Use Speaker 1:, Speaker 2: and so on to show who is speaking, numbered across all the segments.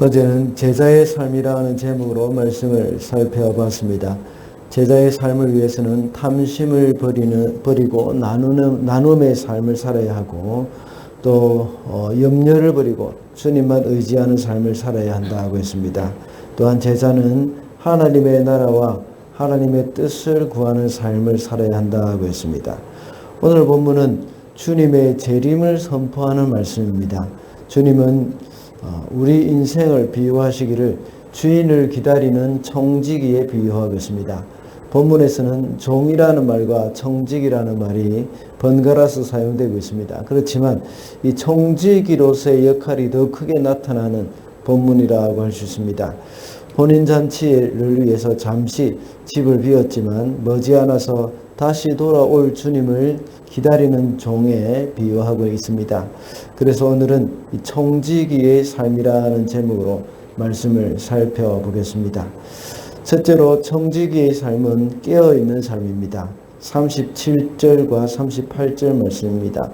Speaker 1: 어제는 제자의 삶이라는 제목으로 말씀을 살펴봤습니다. 제자의 삶을 위해서는 탐심을 버리고 나눔의 삶을 살아야 하고 또 염려를 버리고 주님만 의지하는 삶을 살아야 한다고 했습니다. 또한 제자는 하나님의 나라와 하나님의 뜻을 구하는 삶을 살아야 한다고 했습니다. 오늘 본문은 주님의 재림을 선포하는 말씀입니다. 주님은 우리 인생을 비유하시기를 주인을 기다리는 청지기에 비유하고 있습니다. 본문에서는 종이라는 말과 청지기라는 말이 번갈아서 사용되고 있습니다. 그렇지만 이 청지기로서의 역할이 더 크게 나타나는 본문이라고 할 수 있습니다. 혼인잔치를 위해서 잠시 집을 비웠지만 머지않아서 다시 돌아올 주님을 기다리는 종에 비유하고 있습니다. 그래서 오늘은 이 청지기의 삶이라는 제목으로 말씀을 살펴보겠습니다. 첫째로 청지기의 삶은 깨어있는 삶입니다. 37절과 38절 말씀입니다.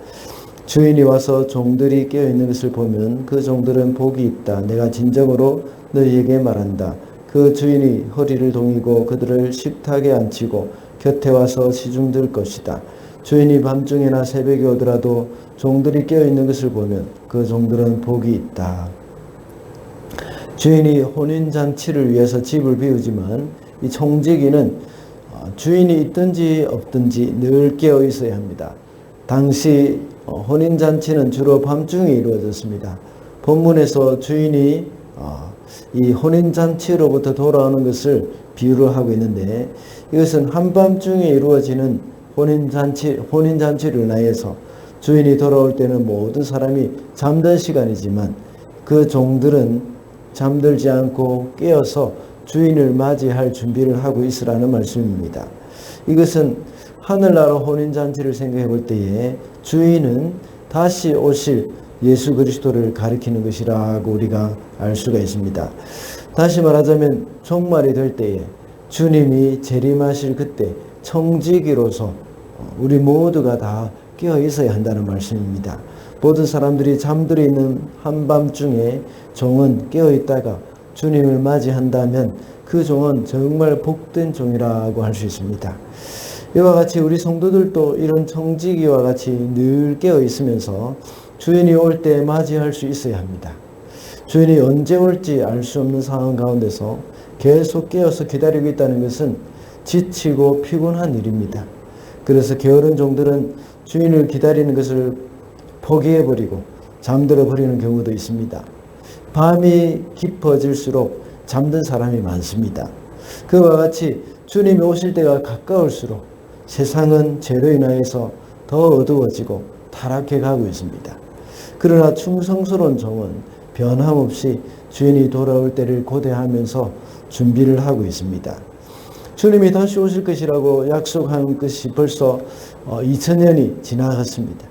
Speaker 1: 주인이 와서 종들이 깨어있는 것을 보면 그 종들은 복이 있다. 내가 진정으로 너희에게 말한다. 그 주인이 허리를 동이고 그들을 식탁에 앉히고 곁에 와서 시중들 것이다. 주인이 밤중이나 새벽에 오더라도 종들이 깨어있는 것을 보면 그 종들은 복이 있다. 주인이 혼인잔치를 위해서 집을 비우지만 이 청지기는 주인이 있든지 없든지 늘 깨어 있어야 합니다. 당시 혼인잔치는 주로 밤중에 이루어졌습니다. 본문에서 주인이 이 혼인잔치로부터 돌아오는 것을 비유를 하고 있는데 이것은 한밤중에 이루어지는 혼인잔치를 인하여서 주인이 돌아올 때는 모든 사람이 잠든 시간이지만 그 종들은 잠들지 않고 깨어서 주인을 맞이할 준비를 하고 있으라는 말씀입니다. 이것은 하늘나라 혼인잔치를 생각해 볼 때에 주인은 다시 오실 예수 그리스도를 가리키는 것이라고 우리가 알 수가 있습니다. 다시 말하자면 종말이 될 때에 주님이 재림하실 그때 청지기로서 우리 모두가 다 깨어 있어야 한다는 말씀입니다. 모든 사람들이 잠들어 있는 한밤중에 종은 깨어 있다가 주님을 맞이한다면 그 종은 정말 복된 종이라고 할 수 있습니다. 이와 같이 우리 성도들도 이런 청지기와 같이 늘 깨어 있으면서 주인이 올 때 맞이할 수 있어야 합니다. 주인이 언제 올지 알 수 없는 상황 가운데서 계속 깨어서 기다리고 있다는 것은 지치고 피곤한 일입니다. 그래서 게으른 종들은 주인을 기다리는 것을 포기해버리고 잠들어 버리는 경우도 있습니다. 밤이 깊어질수록 잠든 사람이 많습니다. 그와 같이 주님이 오실 때가 가까울수록 세상은 죄로 인하여서 더 어두워지고 타락해 가고 있습니다. 그러나 충성스러운 종은 변함없이 주인이 돌아올 때를 고대하면서 준비를 하고 있습니다. 주님이 다시 오실 것이라고 약속한 것이 벌써 2000년이 지나갔습니다.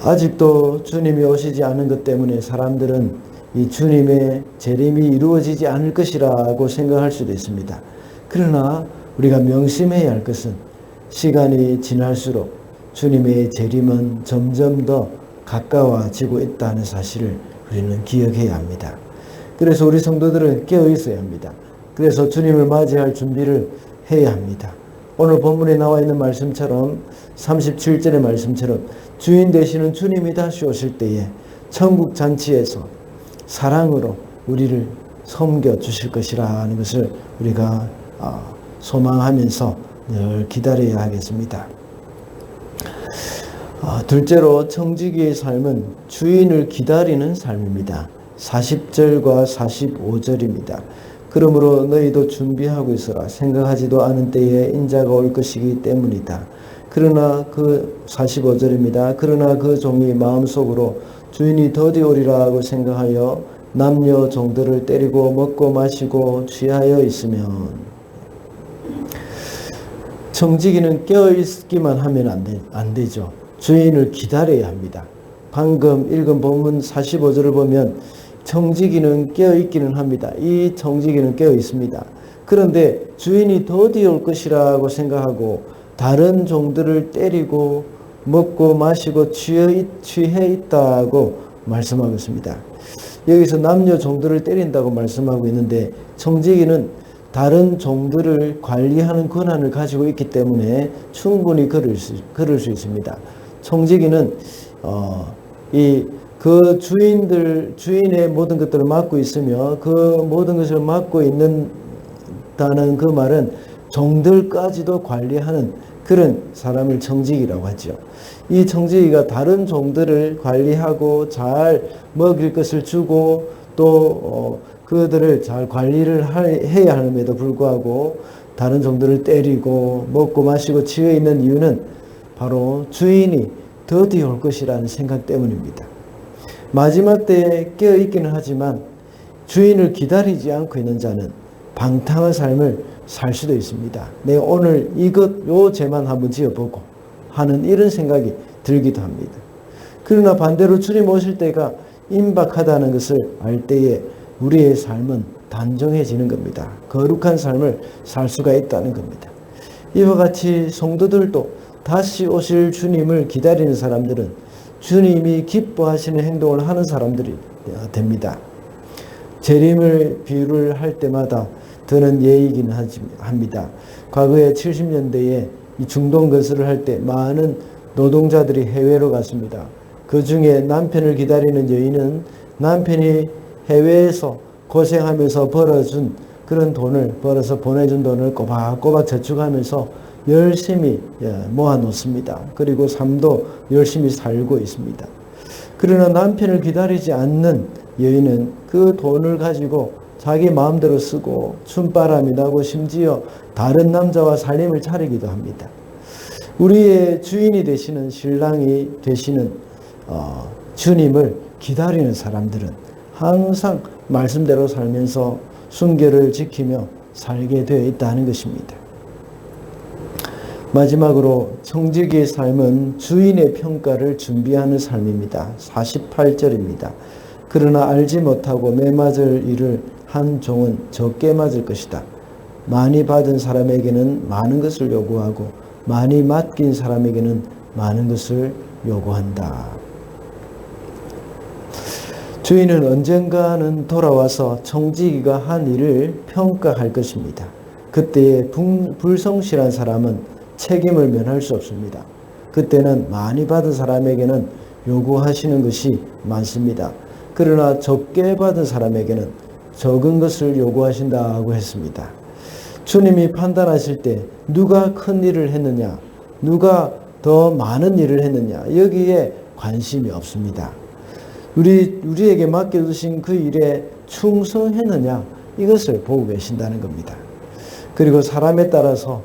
Speaker 1: 아직도 주님이 오시지 않은 것 때문에 사람들은 이 주님의 재림이 이루어지지 않을 것이라고 생각할 수도 있습니다. 그러나 우리가 명심해야 할 것은 시간이 지날수록 주님의 재림은 점점 더 가까워지고 있다는 사실을 우리는 기억해야 합니다. 그래서 우리 성도들은 깨어 있어야 합니다. 그래서 주님을 맞이할 준비를 해야 합니다. 오늘 본문에 나와 있는 말씀처럼 37절의 말씀처럼 주인 되시는 주님이 다시 오실 때에 천국 잔치에서 사랑으로 우리를 섬겨 주실 것이라는 것을 우리가 소망하면서 늘 기다려야 하겠습니다. 둘째로 청지기의 삶은 주인을 기다리는 삶입니다. 40절과 45절입니다. 그러므로 너희도 준비하고 있어라. 생각하지도 않은 때에 인자가 올 것이기 때문이다. 그러나 그 45절입니다. 그러나 그 종이 마음속으로 주인이 더디 오리라고 생각하여 남녀 종들을 때리고 먹고 마시고 취하여 있으면 청지기는 깨어있기만 하면 안 되죠. 주인을 기다려야 합니다. 방금 읽은 본문 45절을 보면 청지기는 깨어있기는 합니다. 이 청지기는 깨어있습니다. 그런데 주인이 더디 올 것이라고 생각하고 다른 종들을 때리고 먹고 마시고 취해 있다고 말씀하고 있습니다. 여기서 남녀 종들을 때린다고 말씀하고 있는데 청지기는 다른 종들을 관리하는 권한을 가지고 있기 때문에 충분히 그럴 수 있습니다. 청지기는 그 주인의 모든 것들을 맡고 있으며 그 모든 것을 맡고 있는다는 그 말은 종들까지도 관리하는 그런 사람을 청지기라고 하죠. 이 청지기가 다른 종들을 관리하고 잘 먹일 것을 주고 또 그들을 잘 관리를 해야 함에도 불구하고 다른 종들을 때리고 먹고 마시고 치여 있는 이유는 바로 주인이 더디 올 것이라는 생각 때문입니다. 마지막 때에 깨어 있기는 하지만 주인을 기다리지 않고 있는 자는 방탕한 삶을 살 수도 있습니다. 내가 오늘 요 죄만 한번 지어보고 하는 이런 생각이 들기도 합니다. 그러나 반대로 주님 오실 때가 임박하다는 것을 알 때에 우리의 삶은 단정해지는 겁니다. 거룩한 삶을 살 수가 있다는 겁니다. 이와 같이 성도들도 다시 오실 주님을 기다리는 사람들은 주님이 기뻐하시는 행동을 하는 사람들이 됩니다. 재림을 비유를 할 때마다 드는 예이긴 합니다. 과거에 70년대에 이 중동 건설을 할 때 많은 노동자들이 해외로 갔습니다. 그 중에 남편을 기다리는 여인은 남편이 해외에서 고생하면서 벌어준 그런 돈을 벌어서 보내준 돈을 꼬박꼬박 저축하면서 열심히 모아 놓습니다. 그리고 삶도 열심히 살고 있습니다. 그러나 남편을 기다리지 않는 여인은 그 돈을 가지고 자기 마음대로 쓰고 춤바람이 나고 심지어 다른 남자와 살림을 차리기도 합니다. 우리의 주인이 되시는 신랑이 되시는 주님을 기다리는 사람들은 항상 말씀대로 살면서 순결을 지키며 살게 되어 있다는 것입니다. 마지막으로 청지기의 삶은 주인의 평가를 준비하는 삶입니다. 48절입니다. 그러나 알지 못하고 매맞을 일을 한 종은 적게 맞을 것이다. 많이 받은 사람에게는 많은 것을 요구하고 많이 맡긴 사람에게는 많은 것을 요구한다. 주인은 언젠가는 돌아와서 청지기가 한 일을 평가할 것입니다. 그때에 불성실한 사람은 책임을 면할 수 없습니다. 그때는 많이 받은 사람에게는 요구하시는 것이 많습니다. 그러나 적게 받은 사람에게는 적은 것을 요구하신다고 했습니다. 주님이 판단하실 때 누가 큰 일을 했느냐, 누가 더 많은 일을 했느냐, 여기에 관심이 없습니다. 우리에게 맡겨주신 그 일에 충성했느냐, 이것을 보고 계신다는 겁니다. 그리고 사람에 따라서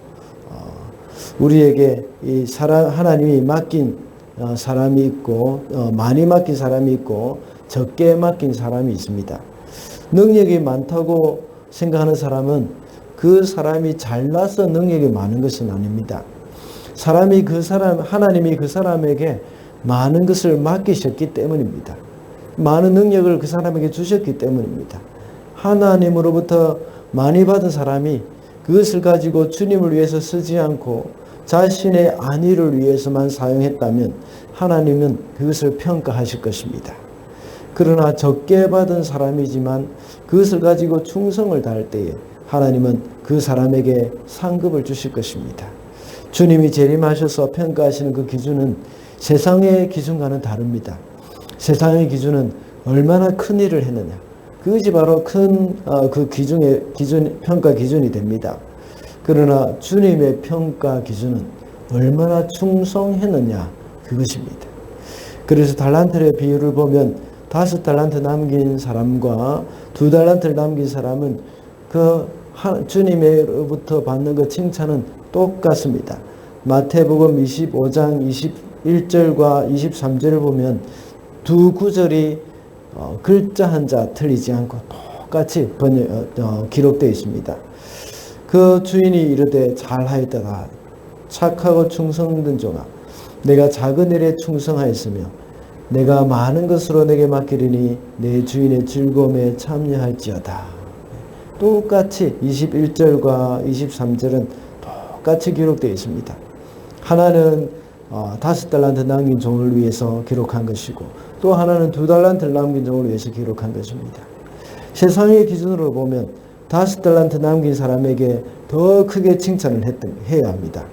Speaker 1: 우리에게 하나님이 맡긴 사람이 있고 많이 맡긴 사람이 있고 적게 맡긴 사람이 있습니다. 능력이 많다고 생각하는 사람은 그 사람이 잘나서 능력이 많은 것은 아닙니다. 하나님이 그 사람에게 많은 것을 맡기셨기 때문입니다. 많은 능력을 그 사람에게 주셨기 때문입니다. 하나님으로부터 많이 받은 사람이 그것을 가지고 주님을 위해서 쓰지 않고 자신의 안위를 위해서만 사용했다면 하나님은 그것을 평가하실 것입니다. 그러나 적게 받은 사람이지만 그것을 가지고 충성을 다할 때에 하나님은 그 사람에게 상급을 주실 것입니다. 주님이 재림하셔서 평가하시는 그 기준은 세상의 기준과는 다릅니다. 세상의 기준은 얼마나 큰 일을 했느냐, 그것이 바로 큰 평가 기준이 됩니다. 그러나 주님의 평가 기준은 얼마나 충성했느냐, 그것입니다. 그래서 달란트의 비유를 보면 5달란트 남긴 사람과 2달란트를 남긴 사람은 그 주님으로부터 받는 그 칭찬은 똑같습니다. 마태복음 25장 21절과 23절을 보면 두 구절이 글자 한자 틀리지 않고 똑같이 기록되어 있습니다. 그 주인이 이르되 잘하였다. 착하고 충성된 종아, 내가 작은 일에 충성하였으며 내가 많은 것으로 내게 맡기리니 내 주인의 즐거움에 참여할지어다. 똑같이 21절과 23절은 똑같이 기록되어 있습니다. 하나는 5달란트 남긴 종을 위해서 기록한 것이고, 또 하나는 2달란트를 남긴 종을 위해서 기록한 것입니다. 세상의 기준으로 보면 5달란트 남긴 사람에게 더 크게 칭찬을 해야 합니다.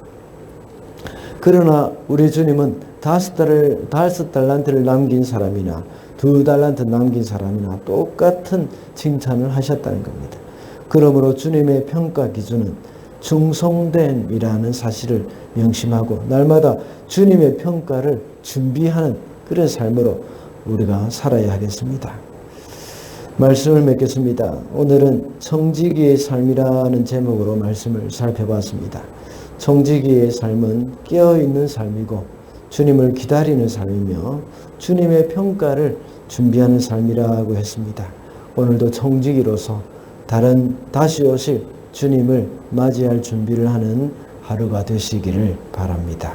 Speaker 1: 그러나 우리 주님은 5달란트를 남긴 사람이나 2달란트 남긴 사람이나 똑같은 칭찬을 하셨다는 겁니다. 그러므로 주님의 평가 기준은 충성됨이라는 사실을 명심하고 날마다 주님의 평가를 준비하는 그런 삶으로 우리가 살아야 하겠습니다. 말씀을 맺겠습니다. 오늘은 청지기의 삶이라는 제목으로 말씀을 살펴봤습니다. 청지기의 삶은 깨어있는 삶이고 주님을 기다리는 삶이며 주님의 평가를 준비하는 삶이라고 했습니다. 오늘도 청지기로서 다시 오실 주님을 맞이할 준비를 하는 하루가 되시기를 바랍니다.